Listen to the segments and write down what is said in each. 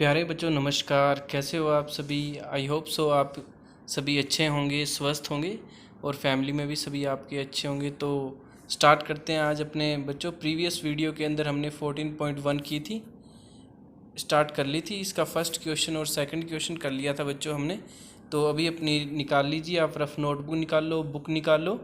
प्यारे बच्चों नमस्कार। कैसे हो आप सभी? आई होप सो आप सभी अच्छे होंगे, स्वस्थ होंगे और फैमिली में भी सभी आपके अच्छे होंगे। तो स्टार्ट करते हैं आज अपने बच्चों। प्रीवियस वीडियो के अंदर हमने 14.1 की थी, स्टार्ट कर ली थी। इसका फर्स्ट क्वेश्चन और सेकंड क्वेश्चन कर लिया था बच्चों हमने। तो अभी अपनी निकाल लीजिए, आप रफ नोटबुक निकाल लो, बुक निकाल लो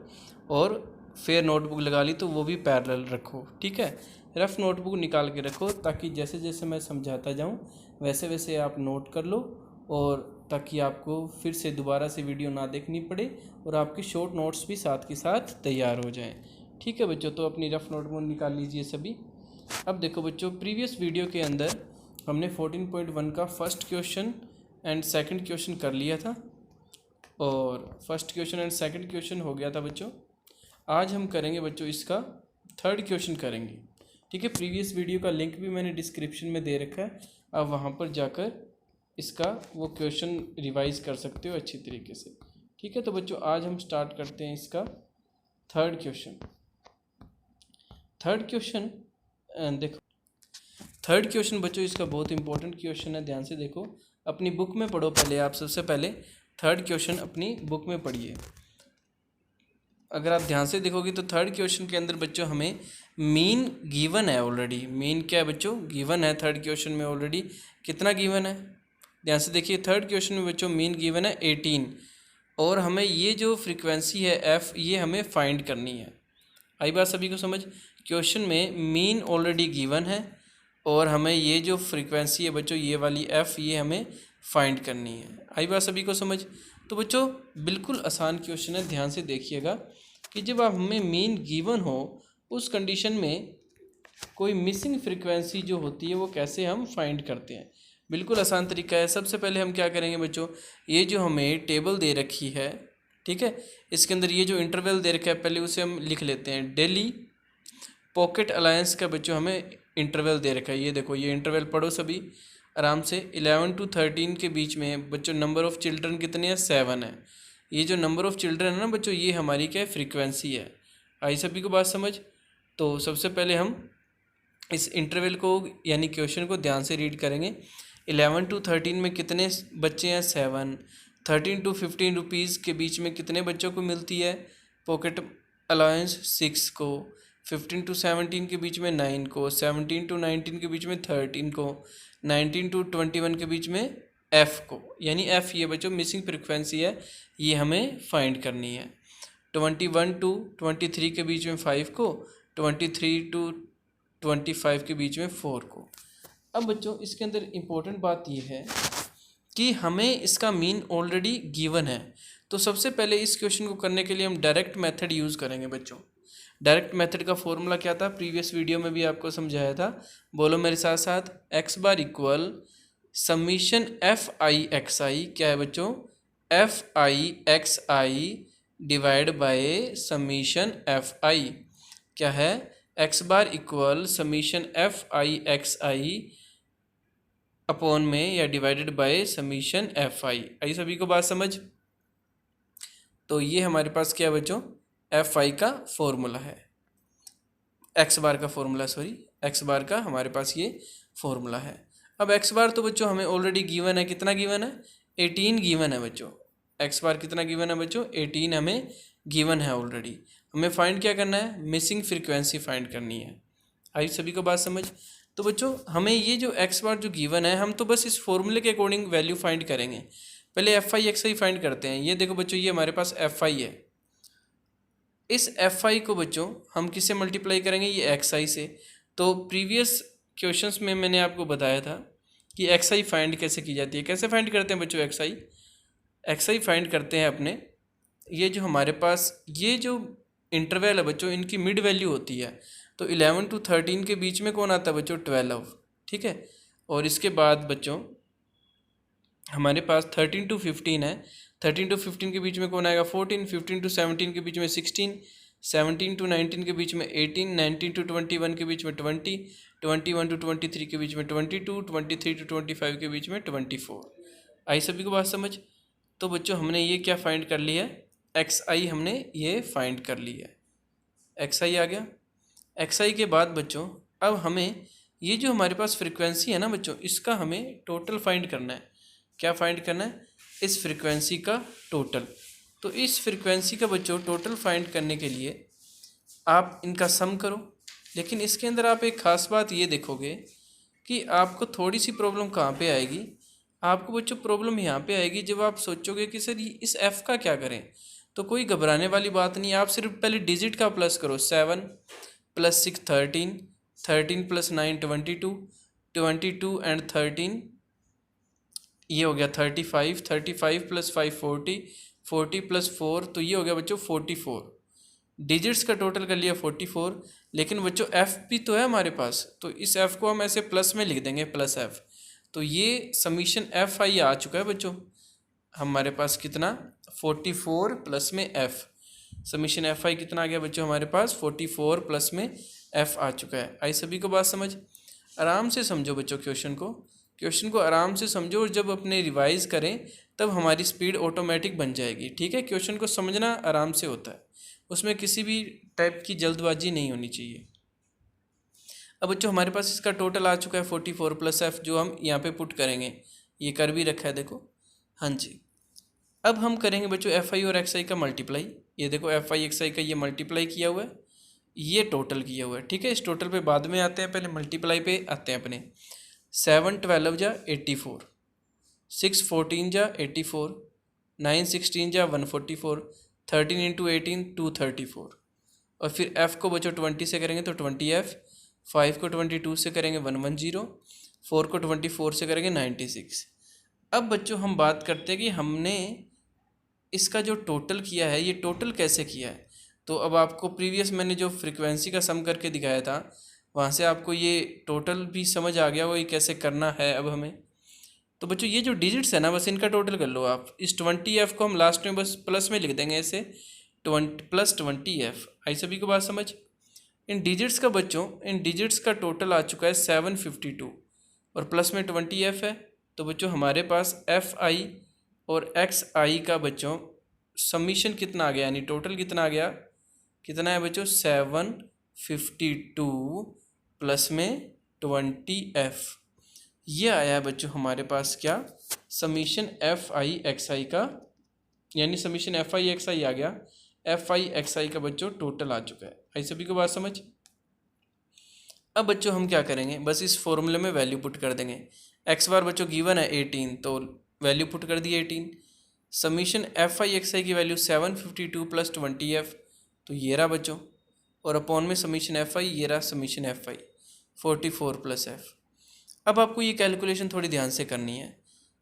और फेयर नोटबुक लगा ली तो वो भी पैरेलल रखो, ठीक है। रफ नोटबुक निकाल के रखो ताकि जैसे जैसे मैं समझाता जाऊं वैसे वैसे आप नोट कर लो, और ताकि आपको फिर से दोबारा से वीडियो ना देखनी पड़े और आपके शॉर्ट नोट्स भी साथ के साथ तैयार हो जाएं, ठीक है बच्चों। तो अपनी रफ नोटबुक निकाल लीजिए सभी। अब देखो बच्चों, प्रीवियस वीडियो के अंदर हमने 14.1 का first question and second question कर लिया था और first question and second question हो गया था बच्चों। आज हम करेंगे बच्चों इसका थर्ड क्वेश्चन करेंगे, ठीक है। प्रीवियस वीडियो का लिंक भी मैंने डिस्क्रिप्शन में दे रखा है, आप वहाँ पर जाकर इसका वो क्वेश्चन रिवाइज कर सकते हो अच्छी तरीके से, ठीक है। तो बच्चों आज हम स्टार्ट करते हैं इसका थर्ड क्वेश्चन। थर्ड क्वेश्चन देखो, थर्ड क्वेश्चन बच्चों इसका बहुत इंपॉर्टेंट क्वेश्चन है, ध्यान से देखो। अपनी बुक में पढ़ो पहले, आप सबसे पहले थर्ड क्वेश्चन अपनी बुक में पढ़िए। अगर आप ध्यान से देखोगे तो थर्ड क्वेश्चन के अंदर बच्चों हमें मीन गिवन है ऑलरेडी। मीन क्या है बच्चों? गिवन है थर्ड क्वेश्चन में ऑलरेडी। कितना गिवन है? ध्यान से देखिए, थर्ड क्वेश्चन में बच्चों मीन गिवन है 18 और हमें ये जो फ्रीक्वेंसी है एफ़ ये हमें फाइंड करनी है। आई बात सभी को समझ? क्वेश्चन में मीन ऑलरेडी गिवन है और हमें ये जो फ्रीक्वेंसी है बच्चों ये वाली एफ़ ये हमें फाइंड करनी है। आई बात सभी को समझ? तो बच्चों बिल्कुल आसान क्वेश्चन है, ध्यान से देखिएगा कि जब आप हमें मीन गिवन हो उस कंडीशन में कोई मिसिंग फ्रीक्वेंसी जो होती है वो कैसे हम फाइंड करते हैं। बिल्कुल आसान तरीका है। सबसे पहले हम क्या करेंगे बच्चों, ये जो हमें टेबल दे रखी है, ठीक है, इसके अंदर ये जो इंटरवल दे रखा है पहले उसे हम लिख लेते हैं। डेली पॉकेट अलायंस का बच्चों हमें इंटरवल दे रखा है। ये देखो, ये इंटरवल पढ़ो सभी आराम से। 11 to 13 के बीच में बच्चों नंबर ऑफ़ चिल्ड्रन कितने हैं? 7 है। ये जो नंबर ऑफ़ चिल्ड्रन है ना बच्चों ये हमारी क्या है? फ्रीक्वेंसी है। आई सभी को बात समझ? तो सबसे पहले हम इस इंटरवल को यानी क्वेश्चन को ध्यान से रीड करेंगे। 11 to 13 में कितने बच्चे हैं? 7। 13 to 15 रुपीज़ के बीच में कितने बच्चों को मिलती है पॉकेट अलाउंस? 6 को। 15 to 17 के बीच में 9 को। 17 to 19 के बीच में 13 को। 19 to 21 के बीच में एफ़ को। यानी एफ़ ये बच्चों मिसिंग फ्रिक्वेंसी है, ये हमें फाइंड करनी है। 21 to 23 के बीच में 5 को। 23 to 25 के बीच में 4 को। अब बच्चों इसके अंदर इम्पोर्टेंट बात यह है कि हमें इसका मीन ऑलरेडी गिवन है। तो सबसे पहले इस क्वेश्चन को करने के लिए हम डायरेक्ट मेथड यूज़ करेंगे बच्चों। डायरेक्ट मेथड का फॉर्मूला क्या था? प्रीवियस वीडियो में भी आपको समझाया था, बोलो मेरे साथ साथ। X bar equal summation f i x i. क्या है बच्चों? F i x i divide by summation f i. क्या है? X bar equal summation f i x i upon में या divided by summation f i. आई सभी को बात समझ? तो ये हमारे पास क्या है बच्चों? एफ आई का फॉर्मूला है, एक्स बार का फॉर्मूला, सॉरी एक्स बार का हमारे पास ये फॉर्मूला है। अब एक्स बार तो बच्चों हमें ऑलरेडी गिवन है। कितना गिवन है? 18 गिवन है बच्चों। एक्स बार कितना गिवन है बच्चों? 18 हमें गिवन है ऑलरेडी। हमें फाइंड क्या करना है? मिसिंग फ्रीक्वेंसी फाइंड करनी है। आई सभी को बात समझ? तो बच्चों हमें ये जो एक्स बार जो गिवन है हम तो बस इस फॉर्मूले के अकॉर्डिंग वैल्यू फाइंड करेंगे। पहले F i x I find करते हैं। ये देखो बच्चों, ये हमारे पास एफ आई है। इस एफ आई को बच्चों हम किससे मल्टीप्लाई करेंगे? ये एक्स आई से। तो प्रीवियस क्वेश्चंस में मैंने आपको बताया था कि एक्स आई फाइंड कैसे की जाती है। कैसे फाइंड करते हैं बच्चों x I? X I find करते हैं अपने, ये जो हमारे पास ये जो इंटरवल है बच्चों इनकी मिड वैल्यू होती है। तो 11 to 13 के बीच में कौन आता है बच्चों? 12, ठीक है। और इसके बाद बच्चों हमारे पास 13 to 15 है। 13 to 15 के बीच में कौन आएगा? 14। 15 to 17 के बीच में 16। 17 to 19 के बीच में 18। 19 to 21 के बीच में 20। 21 to 23 के बीच में 22। 23 to 25 के बीच में 24। आई सभी को बात समझ? तो बच्चों हमने ये क्या फाइंड कर लिया है? एक्स आई हमने ये फाइंड कर ली है। एक्स आई आ गया। एक्स आई के बाद बच्चों अब हमें ये जो हमारे पास फ्रीक्वेंसी है ना बच्चों, इसका हमें टोटल फाइंड करना है। क्या फाइंड करना है? इस फ्रीक्वेंसी का टोटल। तो इस फ्रीक्वेंसी का बच्चों टोटल फाइंड करने के लिए आप इनका सम करो। लेकिन इसके अंदर आप एक ख़ास बात ये देखोगे कि आपको थोड़ी सी प्रॉब्लम कहाँ पे आएगी। आपको बच्चों प्रॉब्लम यहाँ पे आएगी जब आप सोचोगे कि सर इस एफ़ का क्या करें। तो कोई घबराने वाली बात नहीं है, आप सिर्फ पहले डिजिट का प्लस करो। 7 + 6 13, 13 + 9 22, 22 एंड 13 ये हो गया 35, 35 + 5 40, 40 + 4 तो ये हो गया बच्चों 44। डिजिट्स का टोटल कर लिया 44। लेकिन बच्चों एफ़ भी तो है हमारे पास, तो इस एफ़ को हम ऐसे प्लस में लिख देंगे, प्लस एफ़। तो ये समीशन एफ आई आ चुका है बच्चों हमारे पास। कितना? 44 प्लस में एफ़। समीशन एफ आई कितना आ गया बच्चों हमारे पास? 44 प्लस में एफ़ आ चुका है। आई सभी को बात समझ? आराम से समझो बच्चों क्वेश्चन को आराम से समझो, और जब अपने रिवाइज करें तब हमारी स्पीड ऑटोमेटिक बन जाएगी। ठीक है, क्वेश्चन को समझना आराम से होता है, उसमें किसी भी टाइप की जल्दबाजी नहीं होनी चाहिए। अब बच्चों हमारे पास इसका टोटल आ चुका है 44 प्लस एफ़, जो हम यहाँ पे पुट करेंगे। ये कर भी रखा है देखो। हाँ जी, अब हम करेंगे बच्चों एफ आई और एक्स आई का मल्टीप्लाई। ये देखो एफ आई एक्स आई का ये मल्टीप्लाई किया हुआ है, ये टोटल किया हुआ है। ठीक है, इस टोटल पे बाद में आते हैं, पहले मल्टीप्लाई पे आते हैं अपने। 7 12 जा 84, 6 14 जा 84, 9 16 जा 144, 13 × 18 234। और फिर एफ़ को बच्चों 20 से करेंगे तो 20 एफ़, 5 को 22 से करेंगे 110, 4 को 24 से करेंगे 96। अब बच्चों हम बात करते हैं कि हमने इसका जो टोटल किया है, ये टोटल कैसे किया है। तो अब आपको प्रीवियस मैंने जो फ्रीक्वेंसी का सम करके दिखाया था, वहाँ से आपको ये टोटल भी समझ आ गया, वही कैसे करना है अब हमें। तो बच्चों ये जो डिजिट्स है ना, बस इनका टोटल कर लो आप। इस 20 को हम लास्ट में बस प्लस में लिख देंगे ऐसे, 20 + 20 आई सभी को बात समझ? इन डिजिट्स का बच्चों, इन डिजिट्स का टोटल आ चुका है 752, और प्लस में 20 है। तो बच्चों हमारे पास एफ आई और एक्स आई का बच्चों समीशन कितना आ गया, यानी टोटल कितना आ गया? कितना है बच्चों? 752 प्लस में 20 ये आया है बच्चों हमारे पास क्या? समीशन एफ आई एक्स आई का, यानी समीशन एफ आई एक्स आई आ गया। एफ आई एक्स आई का बच्चों टोटल आ चुका है। आई सभी को बात समझ? अब बच्चों हम क्या करेंगे, बस इस फॉर्मूले में वैल्यू पुट कर देंगे। एक्स बार बच्चों गिवन है 18, तो वैल्यू पुट कर दी 18। समीशन एफ आई एक्स आई की वैल्यू 752 + 20 तो ये रहा बच्चों, और अपॉन में समीशन एफ आई, ये रहा समीशन एफ आई 44 + एफ। अब आपको ये कैलकुलेशन थोड़ी ध्यान से करनी है।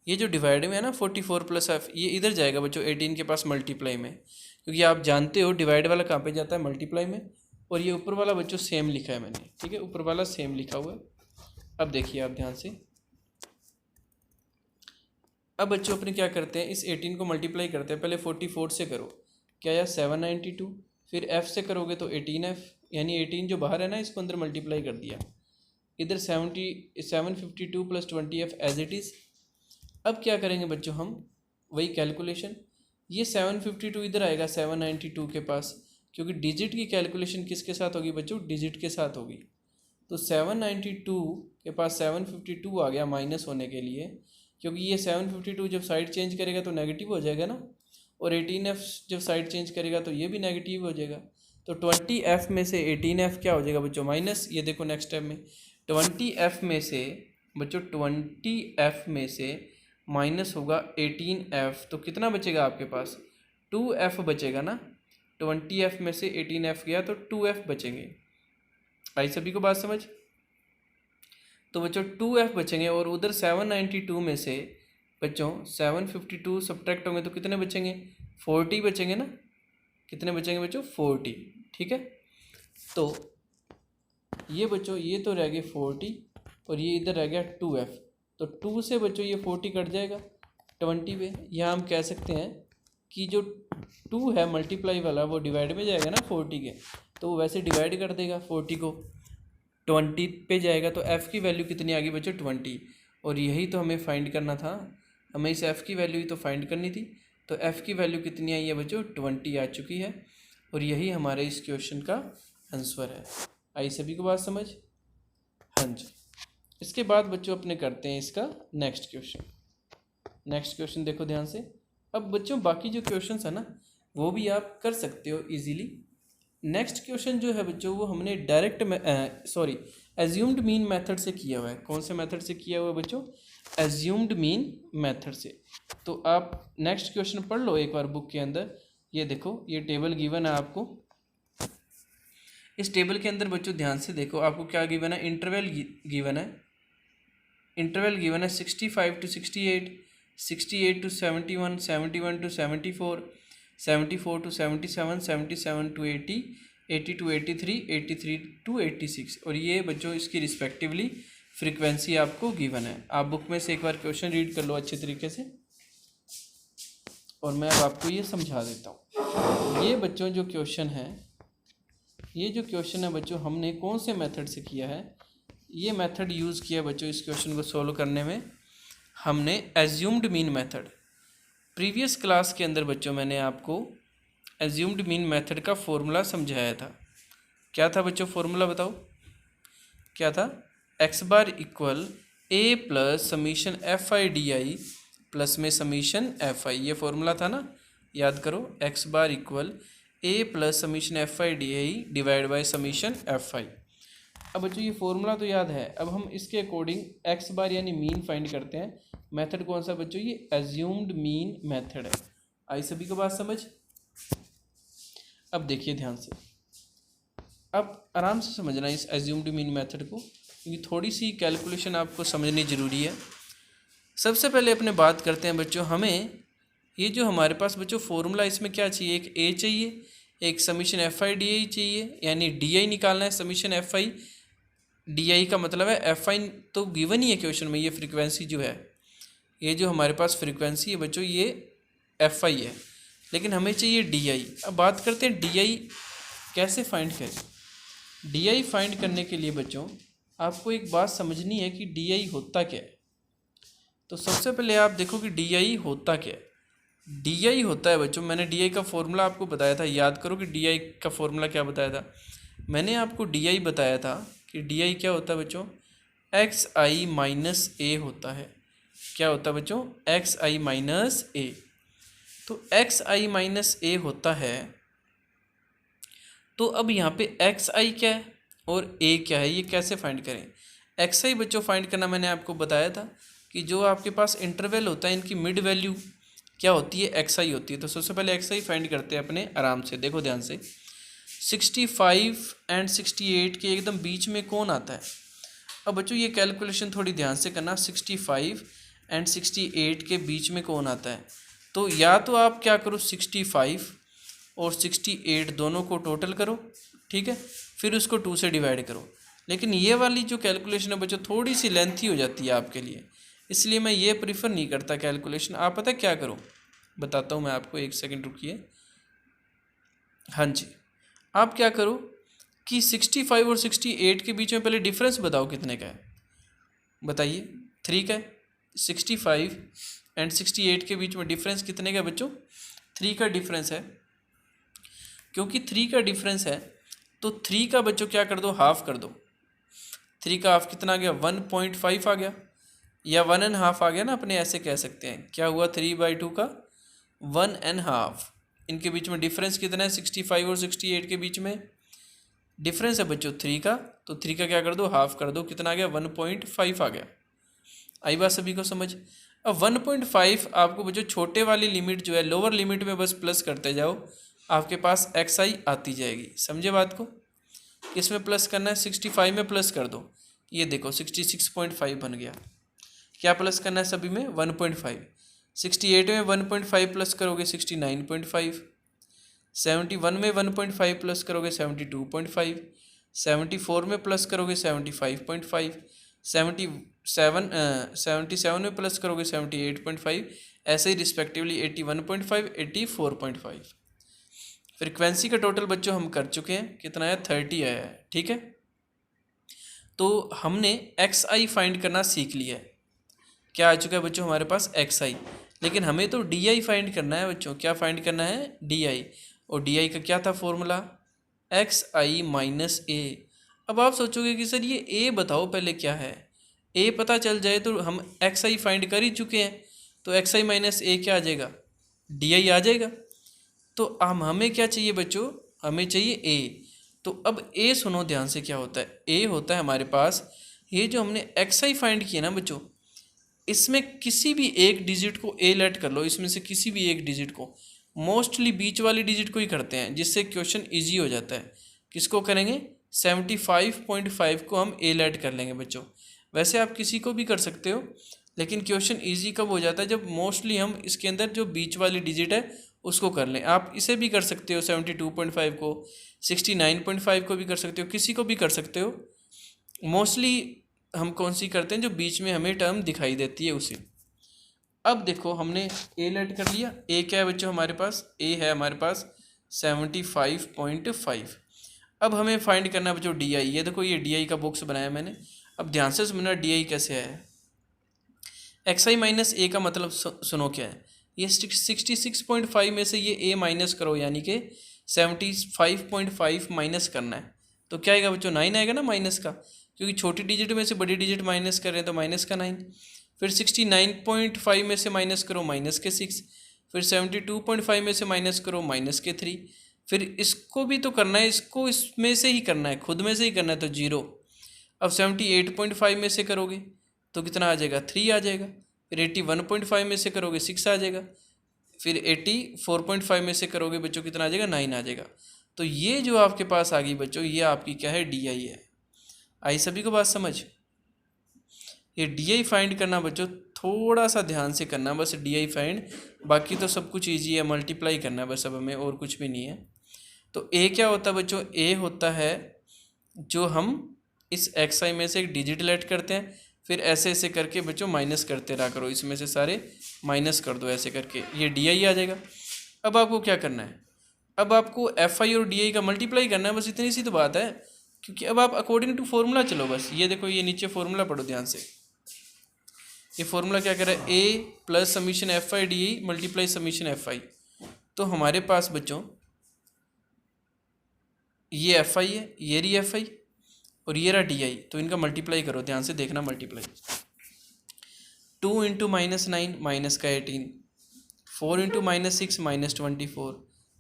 ये जो डिवाइड में है ना 44 + एफ, ये इधर जाएगा बच्चों 18 के पास मल्टीप्लाई में, क्योंकि आप जानते हो डिवाइड वाला कहाँ पे जाता है? मल्टीप्लाई में। और ये ऊपर वाला बच्चों सेम लिखा है मैंने, ठीक है, ऊपर वाला सेम लिखा हुआ है। अब देखिए आप ध्यान से। अब बच्चों अपने क्या करते हैं, इस 18 को मल्टीप्लाई करते हैं। पहले 44 से करो, क्या यार 792, फिर एफ़ से करोगे तो 18 यानी 18 जो बाहर है ना, इसको अंदर मल्टीप्लाई कर दिया। इधर 752 + 20 एज इट इज़। अब क्या करेंगे बच्चों हम, वही कैलकुलेशन। ये 752 इधर आएगा 792 के पास, क्योंकि डिजिट की कैलकुलेशन किसके साथ होगी बच्चों? डिजिट के साथ होगी। तो 792 के पास 752 आ गया माइनस होने के लिए, क्योंकि ये 752 जब साइड चेंज करेगा तो नेगेटिव हो जाएगा ना, और 18 जब साइड चेंज करेगा तो ये भी नेगेटिव हो जाएगा। तो 20 में से 18 क्या हो जाएगा बच्चों? माइनस। ये देखो नेक्स्ट स्टेप में 20 में से बच्चों 20 में से माइनस होगा 18 तो कितना बचेगा आपके पास? 2 बचेगा ना। 20 में से 18 गया तो 2 बचेंगे। आई सभी को बात समझ? तो बच्चों 2 बचेंगे, और उधर 792 में से बच्चों 752 सब्ट्रैक्ट होंगे तो कितने बचेंगे? 40 बचेंगे ना। कितने बचेंगे बच्चों? 40। ठीक है, तो ये बच्चों ये तो रह गए 40, और ये इधर रह गया 2 तो 2 से बच्चों ये 40 कट जाएगा 20 पे। यहाँ हम कह सकते हैं कि जो 2 है मल्टीप्लाई वाला, वो डिवाइड में जाएगा ना 40 के, तो वो वैसे डिवाइड कर देगा 40 को 20 पे जाएगा। तो एफ़ की वैल्यू कितनी आ गई बच्चों? 20। और यही तो हमें फाइंड करना था, हमें इस एफ़ की वैल्यू ही तो फाइंड करनी थी। तो एफ़ की वैल्यू कितनी आई है बच्चों? 20 आ चुकी है, और यही हमारे इस क्वेश्चन का आंसर है। आई सभी को बात समझ? हाँ जी। इसके बाद बच्चों अपने करते हैं इसका नेक्स्ट क्वेश्चन। नेक्स्ट क्वेश्चन देखो ध्यान से। अब बच्चों बाकी जो क्वेश्चंस है ना वो भी आप कर सकते हो इजीली। नेक्स्ट क्वेश्चन जो है बच्चों वो हमने डायरेक्ट एज्यूम्ड मीन मेथड से किया हुआ है। कौन से मेथड से किया हुआ है बच्चों? एज्यूम्ड मीन मेथड से। तो आप नेक्स्ट क्वेश्चन पढ़ लो एक बार बुक के अंदर। ये देखो ये टेबल गिवन है आपको। इस टेबल के अंदर बच्चों ध्यान से देखो आपको क्या गिवन है, इंटरवल गिवन है। इंटरवल गिवन है 65 to 68, 68 to 71, 71 to 74, 74 to 77, 77 to 80, 80 to 83, 83 to 86। और ये बच्चों इसकी रिस्पेक्टिवली फ्रीक्वेंसी आपको गिवन है। आप बुक में से एक बार क्वेश्चन रीड कर लो अच्छे तरीके से और मैं अब आपको ये समझा देता हूँ। ये बच्चों जो क्वेश्चन है, ये जो क्वेश्चन है बच्चों हमने कौन से मेथड से किया है? ये मेथड यूज़ किया बच्चों इस क्वेश्चन को सॉल्व करने में हमने assumed mean method. Previous class के अंदर बच्चों मैंने आपको एज्यूम्ड मीन मेथड का फॉर्मूला समझाया था। क्या था बच्चों फॉर्मूला बताओ? क्या था? X bar equal A plus summation f i d I plus में समीशन एफ आई। ये फॉर्मूला था ना, याद करो। X bar equal A plus summation f i d I divide by summation f आई। अब बच्चों ये फॉर्मूला तो याद है। अब हम इसके अकॉर्डिंग एक्स बार यानी मीन फाइंड करते हैं। मेथड कौन सा बच्चों? ये एज्यूम्ड मीन मेथड है। आई सभी को बात समझ? अब देखिए ध्यान से, अब आराम से समझना इस एज्यूम्ड मीन मेथड को, क्योंकि थोड़ी सी कैलकुलेशन आपको समझनी ज़रूरी है। सबसे पहले अपने बात करते हैं बच्चों, हमें ये जो हमारे पास बच्चों फॉर्मूला इसमें क्या चाहिए? एक ए चाहिए, एक समीशन एफ आई डी आई चाहिए, यानी डी आई निकालना है। समीशन एफ आई डी आई का मतलब है एफ आई तो गिवन ही है क्वेश्चन में। ये फ्रीक्वेंसी जो है, ये जो हमारे पास फ्रीक्वेंसी है बच्चों ये एफ आई है, लेकिन हमें चाहिए डी आई। अब बात करते हैं डी आई कैसे फाइंड करें। डी आई फाइंड करने के लिए बच्चों आपको एक बात समझनी है कि डी आई होता क्या है। तो सबसे पहले आप देखो कि डी आई होता क्या है। डी आई होता है बच्चों, मैंने डी आई का फॉर्मूला आपको बताया था। याद करो कि डी आई का फॉर्मूला क्या बताया था। मैंने आपको डी आई बताया था कि डी आई क्या होता है बच्चों? एक्स आई माइनस ए होता है। क्या होता है बच्चों? एक्स आई माइनस ए। तो एक्स आई माइनस ए होता है। तो अब यहाँ पे एक्स आई क्या है और ए क्या है, ये कैसे फाइंड करें? एक्स आई बच्चों फाइंड करना मैंने आपको बताया था कि जो आपके पास इंटरवल होता है इनकी मिड वैल्यू क्या होती है? एक्स आई होती है। तो सबसे पहले एक्स आई फाइंड करते हैं अपने आराम से। देखो ध्यान से, 65 एंड 68 के एकदम बीच में कौन आता है? अब बच्चों ये कैलकुलेशन थोड़ी ध्यान से करना। 65 एंड 68 के बीच में कौन आता है? तो या तो आप क्या करो, 65 और 68 दोनों को टोटल करो, ठीक है, फिर उसको 2 से डिवाइड करो। लेकिन ये वाली जो कैलकुलेशन है बच्चों थोड़ी सी लेंथी हो जाती है आपके लिए, इसलिए मैं ये प्रीफर नहीं करता कैलकुलेशन। आप पता क्या करो, बताता हूँ मैं आपको, एक सेकंड रुकिए। हाँ जी, आप क्या करो कि 65 और 68 के बीच में पहले डिफरेंस बताओ कितने का है, बताइए। 3 का है। 65 एंड 68 के बीच में डिफरेंस कितने का है बच्चों? 3 का डिफरेंस है। क्योंकि 3 का डिफरेंस है तो 3 का बच्चों क्या कर दो, हाफ कर दो। 3 का हाफ कितना आ गया? 1.5 आ गया, या 1.5 आ गया ना, अपने ऐसे कह सकते हैं। क्या हुआ? 3/2 का 1.5। इनके बीच में डिफरेंस कितना है? 65 और 68 के बीच में डिफरेंस है बच्चों 3 का, तो 3 का क्या कर दो, हाफ कर दो। कितना आ गया? 1.5 आ गया। आई बात सभी को समझ? अब 1.5 आपको बच्चों छोटे वाली लिमिट जो है, लोअर लिमिट में बस प्लस करते जाओ, आपके पास एक्स आई आती जाएगी। समझे बात को? किस में प्लस करना है? 65 में प्लस कर दो। ये देखो 66.5 बन गया। क्या प्लस करना है सभी में? 1.5। 68 में 1.5 प्लस करोगे 69.5। 71 में 1.5 प्लस करोगे 72.5। 74 में प्लस करोगे 75.5। 77 में प्लस करोगे 78.5। ऐसे ही रिस्पेक्टिवली 81.5, 84.5। फ्रीक्वेंसी का टोटल बच्चों हम कर चुके हैं। कितना है? 30 आया है, ठीक है। तो हमने एक्स आई फाइंड करना सीख लिया है। क्या आ चुका है बच्चों हमारे पास? एक्स आई। लेकिन हमें तो डी आई फाइंड करना है बच्चों। क्या फाइंड करना है? D I. और डी आई का क्या था फॉर्मूला? एक्स आई माइनस ए। अब आप सोचोगे कि सर ये ए बताओ पहले क्या है। ए पता चल जाए तो हम एक्स आई फाइंड कर ही चुके हैं, तो एक्स आई माइनस ए क्या आ जाएगा, डी आई आ जाएगा। तो हमें क्या चाहिए बच्चों, हमें चाहिए ए। तो अब ए सुनो ध्यान से, क्या होता है, ए होता है हमारे पास ये जो हमने एक्स आई फाइंड किया ना बच्चों, इसमें किसी भी एक डिजिट को ए लेट कर लो, इसमें से किसी भी एक डिजिट को, मोस्टली बीच वाली डिजिट को ही करते हैं जिससे क्वेश्चन इजी हो जाता है। किसको करेंगे, 75.5 को हम ए लेट कर लेंगे बच्चों। वैसे आप किसी को भी कर सकते हो, लेकिन क्वेश्चन इजी कब हो जाता है, जब मोस्टली हम इसके अंदर जो बीच वाली डिजिट है उसको कर लें। आप इसे भी कर सकते हो 72.5 को, 69.5 को भी कर सकते हो, किसी को भी कर सकते हो। मोस्टली हम कौन सी करते हैं, जो बीच में हमें टर्म दिखाई देती है उसे। अब देखो हमने ए लेट कर लिया, ए क्या है बच्चों हमारे पास, ए है हमारे पास 75.5। अब हमें फाइंड करना है बच्चों डी आई। ये देखो ये डी आई का बॉक्स बनाया मैंने। अब ध्यान से सुनना डी आई कैसे आया। एक्स आई माइनस ए का मतलब सुनो क्या है, ये 66.5 में से ये ए माइनस करो, यानी कि 75.5 माइनस करना है। तो क्या आएगा बच्चों, 9 आएगा ना माइनस का, क्योंकि छोटी डिजिट में से बड़ी डिजिट माइनस कर रहे हैं तो माइनस का 9। फिर 69.5 में से माइनस करो, माइनस के 6। फिर 72.5 में से माइनस करो, माइनस के 3। फिर इसको भी तो करना है, इसको इसमें से ही करना है, खुद में से ही करना है, तो 0। अब 78.5 में से करोगे तो कितना आ जाएगा, 3 आ जाएगा। फिर 81.5 में से करोगे 6 आ जाएगा। फिर 84.5 में से करोगे बच्चों कितना आ जाएगा, 9 आ जाएगा। तो ये जो आपके पास आ गई बच्चों, ये आपकी क्या है, डी आई है। आई सभी को बात समझ। ये डी आई फाइंड करना बच्चों थोड़ा सा ध्यान से करना, बस डी आई फाइंड, बाकी तो सब कुछ ईजी है, मल्टीप्लाई करना है बस अब हमें, और कुछ भी नहीं है। तो ए क्या होता है बच्चों, ए होता है जो हम इस एक्स आई में से एक डिजिट लेट करते हैं, फिर ऐसे ऐसे करके बच्चों माइनस करते रहा करो, इसमें से सारे माइनस कर दो ऐसे करके, ये डी आई आ जाएगा। अब आपको क्या करना है, अब आपको एफ आई और डी आई का मल्टीप्लाई करना है, बस इतनी सी तो बात है। क्योंकि अब आप अकॉर्डिंग टू फॉर्मूला चलो बस। ये देखो ये नीचे फॉर्मूला पढ़ो ध्यान से। ये फॉर्मूला क्या कर रहा है, a plus summation f i d i multiply summation f i. तो हमारे पास बच्चों ये एफ आई है, ये रही एफ आई, और ये रहा डी आई। तो इनका मल्टीप्लाई करो, ध्यान से देखना मल्टीप्लाई। 2 इंटू माइनस 9 माइनस का 18, 4 into minus 6 minus 24,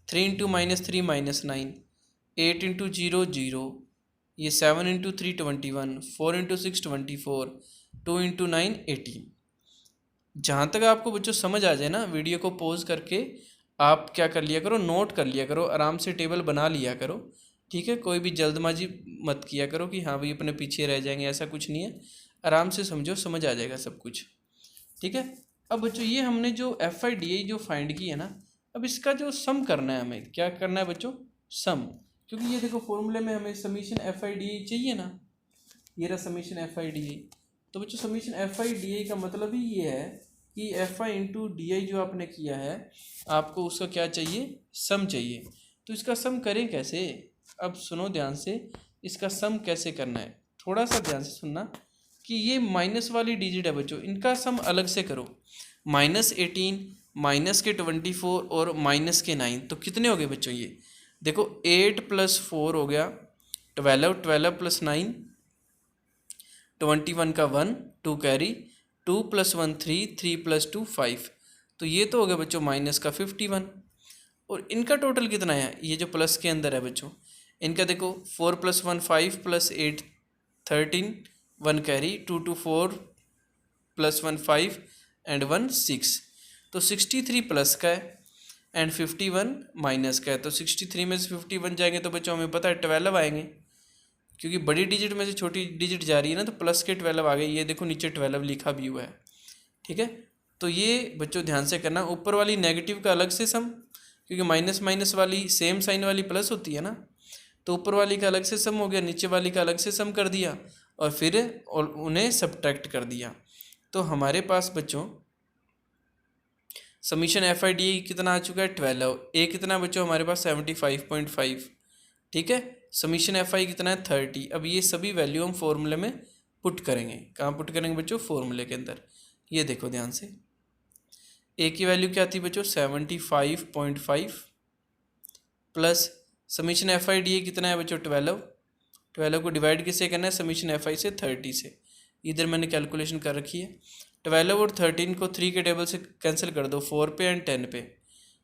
3 into minus 3 minus 9, 8 into 0 0, ये 7 इंटू 3 21, 4 इंटू 6 24, 2 इंटू 9 18। जहाँ तक आपको बच्चों समझ आ जाए ना, वीडियो को पॉज करके आप क्या कर लिया करो, नोट कर लिया करो, आराम से टेबल बना लिया करो, ठीक है। कोई भी जल्दबाजी मत किया करो कि हाँ भाई अपने पीछे रह जाएंगे, ऐसा कुछ नहीं है। आराम से समझो, समझ आ जाएगा सब कुछ, ठीक है। अब बच्चों ये हमने जो एफ आई डी आई जो फाइंड की है ना, अब इसका जो सम करना है, हमें क्या करना है बच्चों, सम। क्योंकि ये देखो फॉर्मूले में हमें समीशन एफ आई डी आई चाहिए ना, ये रहा समीशन एफ आई डी आई। तो बच्चों समीशन एफ आई डी आई का मतलब ही ये है कि F I into D I जो आपने किया है, आपको उसका क्या चाहिए, सम चाहिए। तो इसका सम करें कैसे, अब सुनो ध्यान से, इसका सम कैसे करना है, थोड़ा सा ध्यान से सुनना। कि ये माइनस वाली डिजिट है बच्चों, इनका सम अलग से करो। माइनस 18, माइनस के 24 और माइनस के 9, तो कितने हो गए बच्चों, ये देखो 8 + 4 हो गया 12, 12 + 9 21 का 1, 2 कैरी, 2 + 1 3, 3 + 2 5। तो ये तो हो गया बच्चों माइनस का 51। और इनका टोटल कितना है, ये जो प्लस के अंदर है बच्चों, इनका देखो 4 + 1 5 + 8 13, 1 कैरी, 2 2 4 + 1 5 एंड 1 6। तो 63 प्लस का है एंड 51 माइनस का है। तो 63 में से 51 जाएंगे तो बच्चों हमें पता है 12 आएंगे, क्योंकि बड़ी डिजिट में से छोटी डिजिट जा रही है ना, तो प्लस के 12 आ गए। ये देखो नीचे 12 लिखा भी हुआ है, ठीक है। तो ये बच्चों ध्यान से करना, ऊपर वाली नेगेटिव का अलग से सम, क्योंकि माइनस माइनस वाली सेम साइन वाली प्लस होती है ना, तो ऊपर वाली का अलग से सम हो गया, नीचे वाली का अलग से सम कर दिया और फिर उन्हें सब्ट्रैक्ट कर दिया। तो हमारे पास बच्चों समीशन एफ आई डी कितना आ चुका है, 12। ए कितना बच्चों हमारे पास 75.5, ठीक है। समीशन एफ आई कितना है, 30। अब ये सभी वैल्यू हम फॉर्मूले में पुट करेंगे। कहाँ पुट करेंगे बच्चों, फॉर्मूले के अंदर। ये देखो ध्यान से, ए की वैल्यू क्या थी बच्चों, 75.5 plus summation f i D कितना है बच्चों, 12। 12 को डिवाइड किससे करना है, समीशन एफ आई से 30 से। इधर मैंने कैलकुलेशन कर रखी है। 12 और 13 को 3 के टेबल से कैंसिल कर दो, 4 पे एंड 10 पे।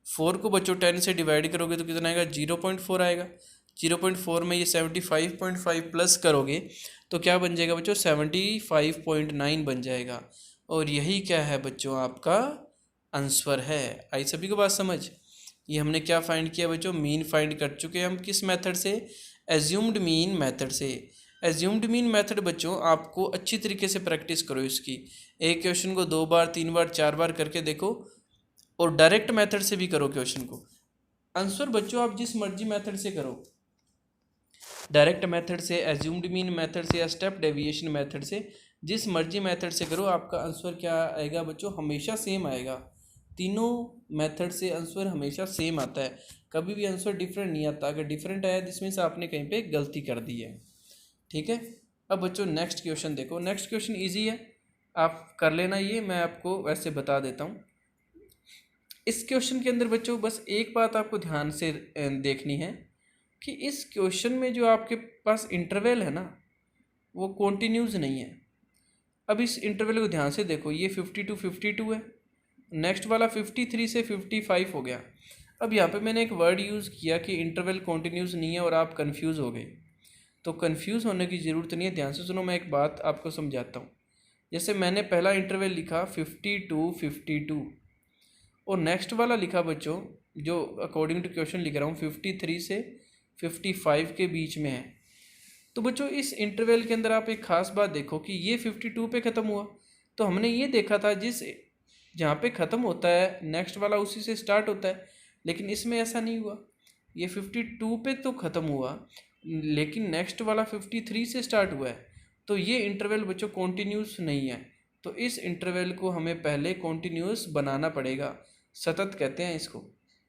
4 को बच्चों 10 से डिवाइड करोगे तो कितना आएगा, 0.4 आएगा। 0.4 में ये 75.5 प्लस करोगे तो क्या बन जाएगा बच्चों, 75.9 बन जाएगा। और यही क्या है बच्चों, आपका आंसर है। आई सभी को बात समझ। ये हमने क्या फाइंड किया बच्चों, मीन फाइंड कर चुके हैं हम। किस मेथड से, एज्यूम्ड मीन मेथड से। एज्यूम्ड मीन मेथड बच्चों आपको अच्छी तरीके से प्रैक्टिस करो इसकी। एक क्वेश्चन को 2 बार 3 बार 4 बार करके देखो, और डायरेक्ट मेथड से भी करो क्वेश्चन को। आंसर बच्चों आप जिस मर्जी मेथड से करो, डायरेक्ट मेथड से, एज्यूम्ड मीन मेथड से, या स्टेप डेविएशन मेथड से, जिस मर्जी मेथड से करो, आपका आंसर क्या आएगा बच्चों, हमेशा सेम आएगा। तीनों मेथड से आंसर हमेशा सेम आता है, कभी भी आंसर डिफरेंट नहीं आता। अगर डिफरेंट आया जिसमें से आपने कहीं पे गलती कर दी है। ठीक है। अब बच्चों नेक्स्ट क्वेश्चन देखो। नेक्स्ट क्वेश्चन इजी है, आप कर लेना। ये मैं आपको वैसे बता देता हूँ। इस क्वेश्चन के अंदर बच्चों बस एक बात आपको ध्यान से देखनी है कि इस क्वेश्चन में जो आपके पास इंटरवल है ना, वो कॉन्टिन्यूज नहीं है। अब इस इंटरवल को ध्यान से देखो, ये 52 52 है, नेक्स्ट वाला 53 से 55 हो गया। अब यहाँ पे मैंने एक वर्ड यूज़ किया कि इंटरवल कॉन्टिन्यूज नहीं है, और आप कंफ्यूज हो गए। तो कंफ्यूज होने की ज़रूरत नहीं है, ध्यान से सुनो, मैं एक बात आपको समझाता हूँ। जैसे मैंने पहला इंटरवल लिखा 52 52, और नेक्स्ट वाला लिखा बच्चों, जो अकॉर्डिंग टू क्वेश्चन लिख रहा हूँ, 53 से 55 के बीच में है। तो बच्चों इस इंटरवल के अंदर आप एक ख़ास बात देखो कि ये 52 पे ख़त्म हुआ। तो हमने ये देखा था जिस जहाँ पे ख़त्म होता है नेक्स्ट वाला उसी से स्टार्ट होता है, लेकिन इसमें ऐसा नहीं हुआ। ये 52 पे तो ख़त्म हुआ, लेकिन नेक्स्ट वाला 53 से स्टार्ट हुआ है। तो ये इंटरवल बच्चों कॉन्टीन्यूस नहीं है। तो इस इंटरवल को हमें पहले कॉन्टीन्यूस बनाना पड़ेगा, सतत कहते हैं इसको,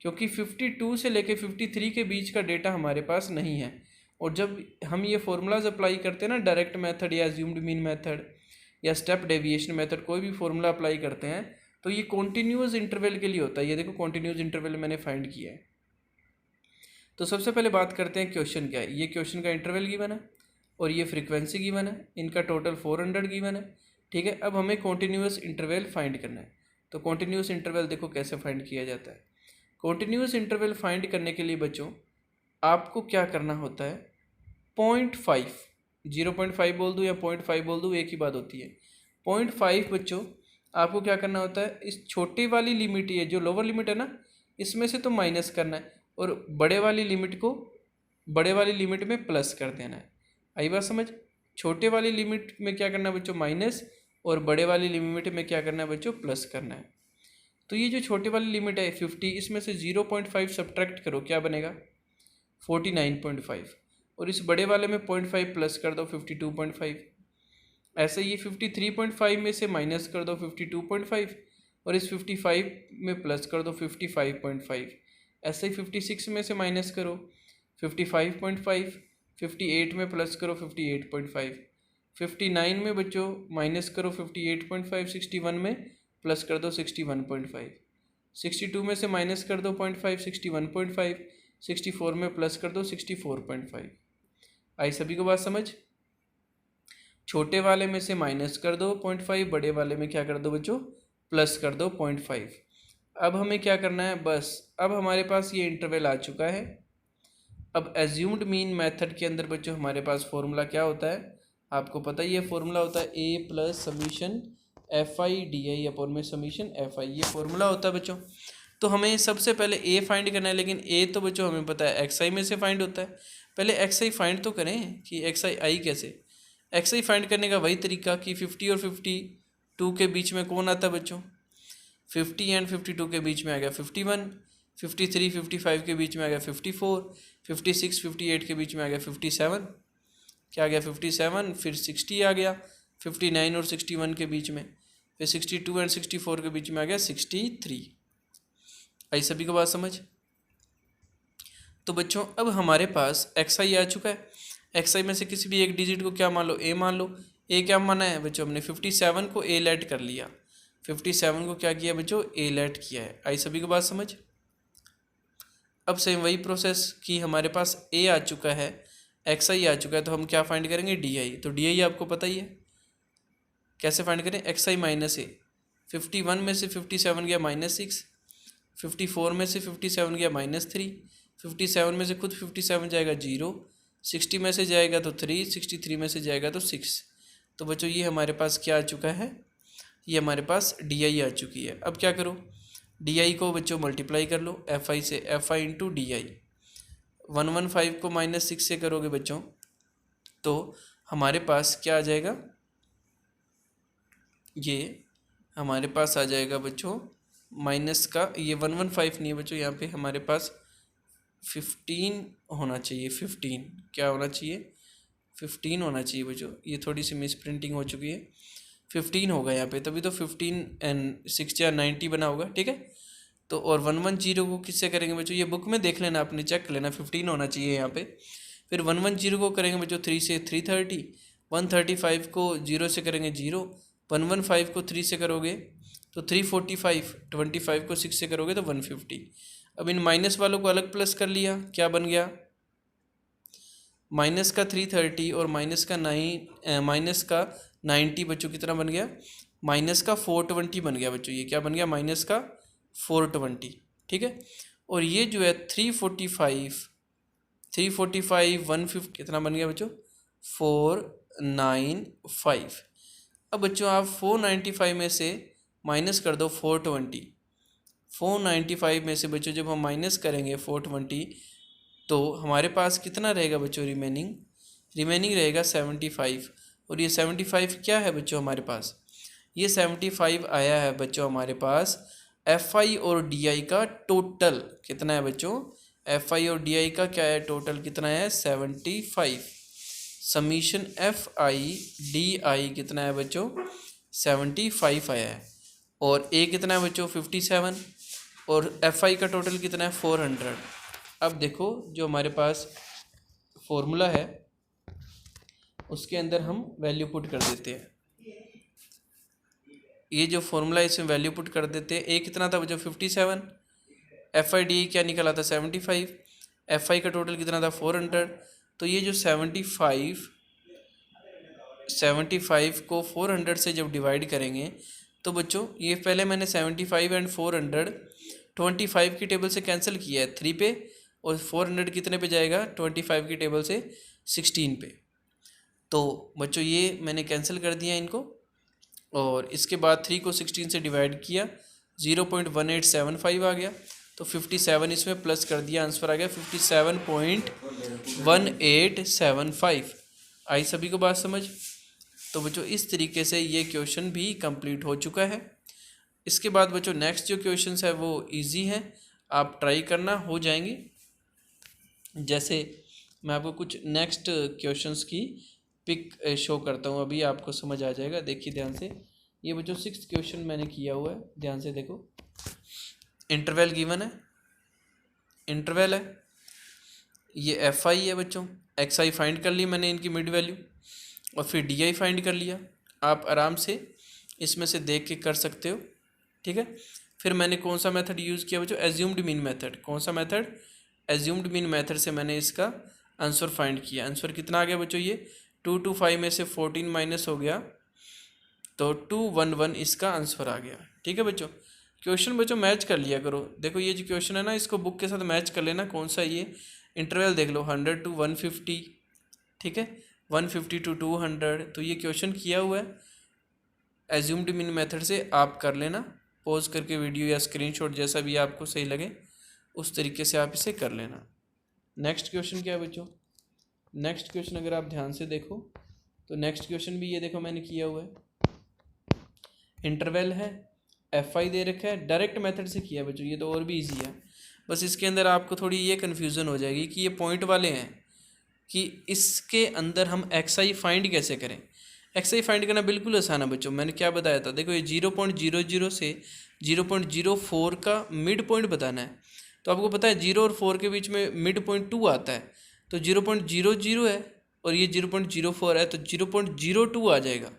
क्योंकि 52 से लेके 53 के बीच का डेटा हमारे पास नहीं है। और जब हम ये फार्मूलाज अप्लाई करते हैं ना, डायरेक्ट मेथड या अज्यूम्ड मीन मेथड या स्टेप डेविएशन मेथड, कोई भी फार्मूला अप्लाई करते हैं, तो ये कॉन्टीन्यूअस इंटरवल के लिए होता है। ये देखो कॉन्टीन्यूअस इंटरवल मैंने फाइंड किया है। तो सबसे पहले बात करते हैं क्वेश्चन क्या है। ये क्वेश्चन का इंटरवल गिवन है, और ये फ्रीक्वेंसी गिवन है, इनका टोटल 400 गिवन है। ठीक है। अब हमें कॉन्टीन्यूअस इंटरवल फाइंड करना है। तो कॉन्टीन्यूअस इंटरवल देखो कैसे फाइंड किया जाता है। कॉन्टीन्यूअस इंटरवल फाइंड करने के लिए बच्चों आपको क्या करना होता है, 0.5, 0.5 बोल दूँ या 0.5 बोल दूँ, एक ही बात होती है। 0.5 बच्चों आपको क्या करना होता है, इस छोटी वाली लिमिट, ये जो लोअर लिमिट है ना, इसमें से तो माइनस करना है, और बड़े वाली लिमिट को बड़े वाली लिमिट में प्लस कर देना है। आई बात समझ। छोटे वाली लिमिट में क्या करना है बच्चों, माइनस, और बड़े वाली लिमिट में क्या करना है बच्चों, प्लस करना है। तो ये जो छोटे वाली लिमिट है 50, इसमें से 0.5 सब्ट्रैक्ट करो, क्या बनेगा, 49.5, और इस बड़े वाले में 0.5 प्लस कर दो, 52.5। ऐसे ये 53.5 में से माइनस कर दो 52.5, और इस 55 में प्लस कर दो 55.5। ऐसे ही 56 में से माइनस करो 55.5, 58 में प्लस करो 58.5, 59 में बच्चों माइनस करो 58.5, 61 में प्लस कर दो 61.5, 62 में से माइनस कर दो 0.5, 61.5, 64 में प्लस कर दो 64.5। आई सभी को बात समझ। छोटे वाले में से माइनस कर दो 0.5, बड़े वाले में क्या कर दो बच्चों, प्लस कर दो 0.5। अब हमें क्या करना है, बस अब हमारे पास ये इंटरवल आ चुका है। अब एज्यूम्ड मीन मेथड के अंदर बच्चों हमारे पास फॉर्मूला क्या होता है, आपको पता ही है। फॉर्मूला होता है a plus summation f i d i upon में समीशन एफ आई, ये फॉर्मूला होता है बच्चों। तो हमें सबसे पहले ए फाइंड करना है, लेकिन ए तो बच्चों हमें पता है एक्स आई में से फाइंड होता है। पहले एक्स आई फाइंड तो करें कि एक्स आई कैसे। एक्स आई फाइंड करने का वही तरीका कि 50 और 52 के बीच में कौन आता है बच्चों, 50 एंड 52 के बीच में आ गया 51, 53 55 के बीच में आ गया 54, 56 58 के बीच में आ गया 57, क्या आ गया 57, फिर 60 आ गया 59 और 61 के बीच में, फिर 62 एंड 64 के बीच में आ गया 63। आई सभी को बात समझ। तो बच्चों अब हमारे पास एक्स आई आ चुका है। एक्स आई में से किसी भी एक डिजिट को क्या मान लो, ए मान लो। ए क्या माना है बच्चों, हमने 57 को ए लेट कर लिया, 57 को क्या किया बच्चों, ए लेट किया है। आई सभी को बात समझ। अब सेम वही प्रोसेस कि हमारे पास ए आ चुका है, एक्स आई आ चुका है, तो हम क्या फाइंड करेंगे, डी आई। तो डी आई आपको पता ही है, कैसे फाइंड करें, एक्स आई माइनस ए। 51 में से 57 गया -6, 54 में से 57 गया -3, 57 में से खुद 57 जाएगा 0, 60 में से जाएगा तो 3, 63 में से जाएगा तो 6। तो बच्चों ये हमारे पास क्या आ चुका है, ये हमारे पास डी आई आ चुकी है। अब क्या करो, डी आई को बच्चों मल्टीप्लाई कर लो एफ आई से, F I into D I. 115 को -6 से करोगे बच्चों तो हमारे पास क्या आ जाएगा, ये हमारे पास आ जाएगा बच्चों माइनस का, ये 115 नहीं है बच्चों, यहाँ पे हमारे पास 15 होना चाहिए। 15 क्या होना चाहिए, 15 होना चाहिए बच्चों, ये थोड़ी सी मिस प्रिंटिंग हो चुकी है। 15 होगा यहाँ पे, तभी तो 15 एंड 6 या 90 बना होगा, ठीक है। तो और 110 को किससे करेंगे बच्चों, ये बुक में देख लेना, आपने चेक कर लेना, 15 होना चाहिए यहाँ पे। फिर 110 को करेंगे बच्चों 3 से 330, 135 को 0 से करेंगे 0, 115 को 3 से करोगे तो 345, 25 को 6 से करोगे तो 150। अब इन माइनस वालों को अलग प्लस कर लिया, क्या बन गया, माइनस का 330 और माइनस का 90 बच्चों कितना बन गया, माइनस का 420 बन गया बच्चों, ये क्या बन गया, माइनस का 420, ठीक है। और ये जो है 345, 150 कितना बन गया बच्चों, 495। अब बच्चों आप 495 में से माइनस कर दो 420, 495 में से बच्चों जब हम माइनस करेंगे 420 तो हमारे पास कितना रहेगा बच्चों, रिमेनिंग रहेगा 75। और ये 75 क्या है बच्चों हमारे पास, ये 75 आया है बच्चों हमारे पास एफ आई और डी आई का टोटल कितना है बच्चों, एफ आई और डी आई का क्या है टोटल कितना है 75। समीशन एफ आई डी आई कितना है बच्चों 75 आया है। और ए कितना है बच्चों 57 और एफ आई का टोटल कितना है 400। अब देखो जो हमारे पास फॉर्मूला है उसके अंदर हम वैल्यू पुट कर देते हैं, ये जो फॉर्मूला है इसमें वैल्यू पुट कर देते हैं। ए कितना था बच्चों 57, एफ आई डी क्या निकला था 75, एफ आई का टोटल कितना था 400। तो ये जो 75 को 400 से जब डिवाइड करेंगे तो बच्चों ये पहले मैंने 75 एंड 400 25 की टेबल से कैंसिल किया है 3 पे, और 400 कितने पे जाएगा 25 की टेबल से 16 पे। तो बच्चों ये मैंने कैंसिल कर दिया इनको, और इसके बाद 3 को 16 से डिवाइड किया 0.1875 आ गया, तो 57 इसमें प्लस कर दिया, आंसर आ गया 57.1875। आई सभी को बात समझ। तो बच्चों इस तरीके से ये क्वेश्चन भी कंप्लीट हो चुका है। इसके बाद बच्चों नेक्स्ट जो क्वेश्चन है वो इजी है, आप ट्राई करना, हो जाएंगे। जैसे मैं आपको कुछ नेक्स्ट क्वेश्चंस की पिक शो करता हूँ, अभी आपको समझ आ जाएगा। देखिए ध्यान से, ये बच्चों 6th क्वेश्चन मैंने किया हुआ है, ध्यान से देखो। इंटरवल गिवन है, इंटरवल है, ये एफ आई है बच्चों, एक्स आई फाइंड कर ली मैंने इनकी मिड वैल्यू, और फिर डी आई फाइंड कर लिया। आप आराम से इसमें से देख के कर सकते हो, ठीक है। फिर मैंने कौन सा मेथड यूज़ किया बच्चों, एज्यूम्ड मीन मेथड। कौन सा मेथड, एज्यूम्ड मीन मेथड से मैंने इसका आंसर फाइंड किया। आंसर कितना आ गया बच्चों, ये 225 में से 14 माइनस हो गया तो 211 इसका आंसर आ गया, ठीक है बच्चों। क्वेश्चन बच्चों मैच कर लिया करो, देखो ये जो क्वेश्चन है ना इसको बुक के साथ मैच कर लेना, कौन सा ये इंटरवल देख लो 100 to 150, ठीक है, 150 to 200, तो ये क्वेश्चन किया हुआ है एज्यूम्ड मीन मेथड से, आप कर लेना पॉज करके वीडियो या स्क्रीनशॉट जैसा भी आपको सही लगे उस तरीके से आप इसे कर लेना। नेक्स्ट क्वेश्चन क्या है बच्चों, नेक्स्ट क्वेश्चन अगर आप ध्यान से देखो तो नेक्स्ट क्वेश्चन भी ये देखो मैंने किया हुआ है, इंटरवल है, एफ आई दे रखा है, डायरेक्ट मेथड से किया है बच्चों, ये तो और भी इजी है। बस इसके अंदर आपको थोड़ी ये कन्फ्यूज़न हो जाएगी कि ये पॉइंट वाले हैं कि इसके अंदर हम एक्स आई फाइंड कैसे करें। एक्स आई फाइंड करना बिल्कुल आसान है बच्चों, मैंने क्या बताया था, देखो ये 0.00 से 0.04 का मिड पॉइंट बताना है। तो आपको पता है 0 और 4 के बीच में मिड पॉइंट 2 आता है, तो 0.00 है और ये 0.04 है तो 0.02 आ जाएगा,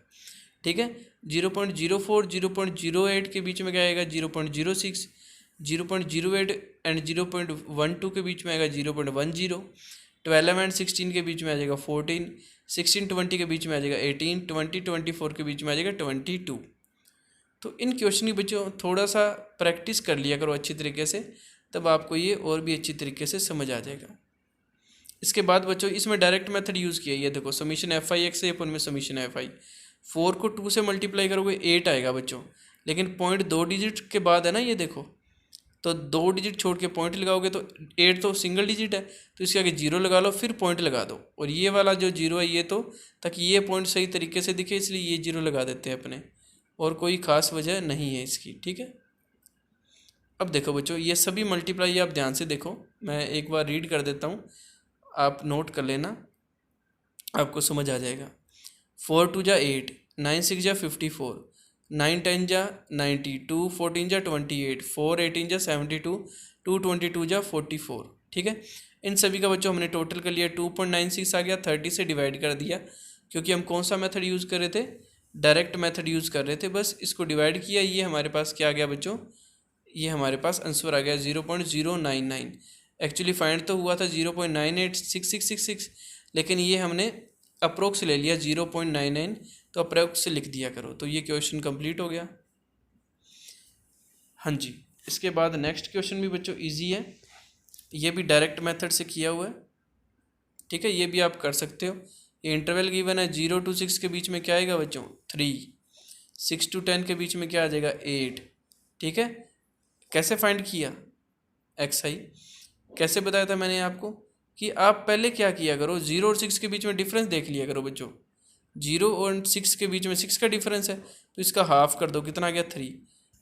ठीक है। 0.04 0.08 के बीच में क्या आएगा 0.06, 0.08 एंड 0.12 के बीच में आएगा 0.10, 12 एंड 16 के बीच में आ जाएगा 14, 16 20 के बीच में आ जाएगा 18, 20 24 के बीच में आ जाएगा 22। तो इन क्वेश्चन की बच्चों थोड़ा सा प्रैक्टिस कर लिया करो अच्छी तरीके से, तब आपको ये और भी अच्छी तरीके से समझ आ जाएगा। इसके बाद बच्चों इसमें डायरेक्ट मेथड यूज़ किया, ये देखो समीशन एफ आई एक्स है अपन में समीशन एफ आई। 4 को 2 से मल्टीप्लाई करोगे 8 आएगा बच्चों, लेकिन पॉइंट 2 डिजिट के बाद है ना, ये देखो, तो 2 डिजिट छोड़ के पॉइंट लगाओगे तो 8 तो सिंगल डिजिट है, तो इसके आगे 0 लगा लो, फिर पॉइंट लगा दो। और ये वाला जो 0 है ये तो ताकि ये पॉइंट सही तरीके से दिखे इसलिए ये 0 लगा देते हैं अपने, और कोई ख़ास वजह नहीं है इसकी, ठीक है। अब देखो बच्चों ये सभी मल्टीप्लाई आप ध्यान से देखो, मैं एक बार रीड कर देता हूँ, आप नोट कर लेना, आपको समझ आ जाएगा। 4 2 जा 8, 9 6 जा 54, 9 10 जा 90, 2 14 जा 28, 4 18 जा 72, 2 22 जा 44, ठीक है। इन सभी का बच्चों हमने टोटल कर लिया, 2.96 आ गया, 30 से डिवाइड कर दिया, क्योंकि हम कौन सा मेथड यूज़ कर रहे थे, डायरेक्ट मेथड यूज़ कर रहे थे, बस इसको डिवाइड किया, ये हमारे पास क्या आ गया बच्चों, ये हमारे पास आंसर आ गया 0.099। एक्चुअली फाइंड तो हुआ था 0.986666, लेकिन ये हमने अप्रोक्स ले लिया 0.99, तो अप्रोक्स लिख दिया करो, तो ये क्वेश्चन कंप्लीट हो गया। हाँ जी, इसके बाद नेक्स्ट क्वेश्चन भी बच्चों इजी है, ये भी डायरेक्ट मेथड से किया हुआ है, ठीक है, ये भी आप कर सकते हो। ये इंटरवल गिवन है, 0 to 6 के बीच में क्या आएगा बच्चों 3, 6 to 10 के बीच में क्या आ जाएगा 8, ठीक है। कैसे फाइंड किया, एक्स आई कैसे बताया था मैंने आपको कि आप पहले क्या किया करो, 0 और 6 के बीच में डिफरेंस देख लिया करो बच्चों। 0 और 6 के बीच में 6 का डिफरेंस है, तो इसका हाफ कर दो, कितना आ गया 3।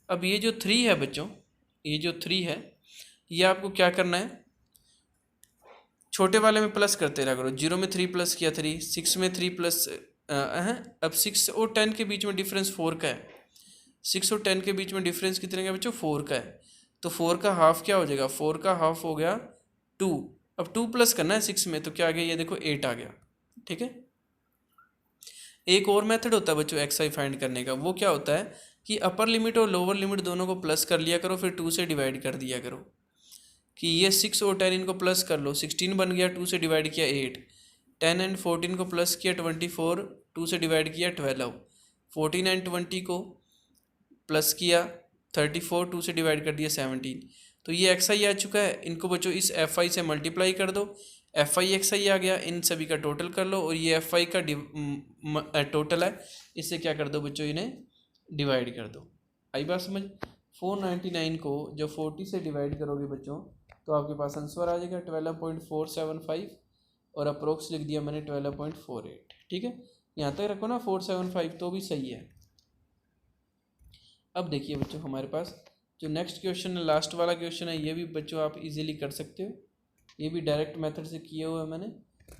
अब ये जो 3 है बच्चों, ये जो 3 है, ये आपको क्या करना है, छोटे वाले में प्लस करते रहा करो। 0 में 3 प्लस किया 3, 6 में 3 प्लस अब 6 और 10 के बीच में डिफरेंस 4 का है, 6 और 10 के बीच में डिफरेंस कितने का बच्चों 4 का है, तो 4 का हाफ क्या हो जाएगा, 4 का हाफ हो गया 2। अब 2 प्लस करना है 6 में, तो क्या आ गया, ये देखो 8 आ गया, ठीक है। एक और मेथड होता है बच्चों एक्स आई फाइंड करने का, वो क्या होता है कि अपर लिमिट और लोअर लिमिट दोनों को प्लस कर लिया करो, फिर 2 से डिवाइड कर दिया करो, कि ये 6 और 10 इनको प्लस कर लो, 16 बन गया, 2 से डिवाइड किया 8, 10 एंड 14 को प्लस किया 24, 2 से डिवाइड किया 12, 14 एंड 20 को प्लस किया 34, 2 से डिवाइड कर दिया 17। तो ये एक्स आई आ चुका है, इनको बच्चों इस एफ आई से मल्टीप्लाई कर दो, एफ आई एक्स आई आ गया, इन सभी का टोटल कर लो, और ये एफ आई का टोटल है, इससे क्या कर दो बच्चों, इन्हें डिवाइड कर दो। आई बात समझ। 499 को जब 40 से डिवाइड करोगे बच्चों, तो आपके पास आंसर आ जाएगा 12.475, और अप्रोक्स लिख दिया मैंने 12.48, ठीक है। यहाँ तक रखो ना 475, तो भी सही है। अब देखिए बच्चों हमारे पास जो नेक्स्ट क्वेश्चन है, लास्ट वाला क्वेश्चन है, ये भी बच्चों आप इजीली कर सकते हो, ये भी डायरेक्ट मेथड से किया हुआ है मैंने,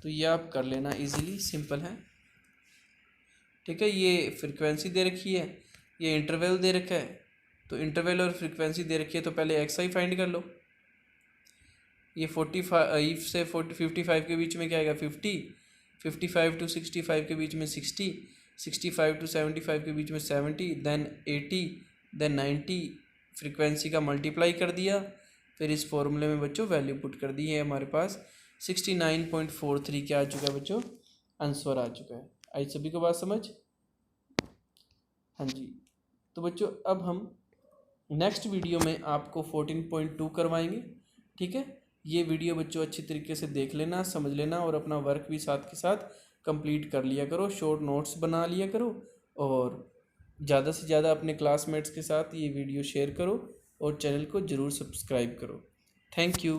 तो ये आप कर लेना इजीली, सिंपल है, ठीक है। ये फ्रीक्वेंसी दे रखी है, ये इंटरवल दे रखा है, तो इंटरवल और फ्रीक्वेंसी दे रखी है, तो पहले एक्स आई फाइंड कर लो। ये 45 से 55 के बीच में क्या आएगा 50, 55 to 65 के बीच में 60, 65 to 75 के बीच में 70, देन 80, देन 90, फ्रीक्वेंसी का मल्टीप्लाई कर दिया, फिर इस फॉर्मूले में बच्चों वैल्यू पुट कर दी है, हमारे पास 69.43 क्या आ चुका है बच्चों, आंसर आ चुका है। आई सभी को बात समझ। हाँ जी, तो बच्चों अब हम नेक्स्ट वीडियो में आपको 14.2 करवाएंगे, ठीक है। ये वीडियो बच्चों अच्छी तरीके से देख लेना, समझ लेना, और अपना वर्क भी साथ के साथ कंप्लीट कर लिया करो, शॉर्ट नोट्स बना लिया करो, और ज़्यादा से ज़्यादा अपने क्लासमेट्स के साथ ये वीडियो शेयर करो, और चैनल को ज़रूर सब्सक्राइब करो। Thank you.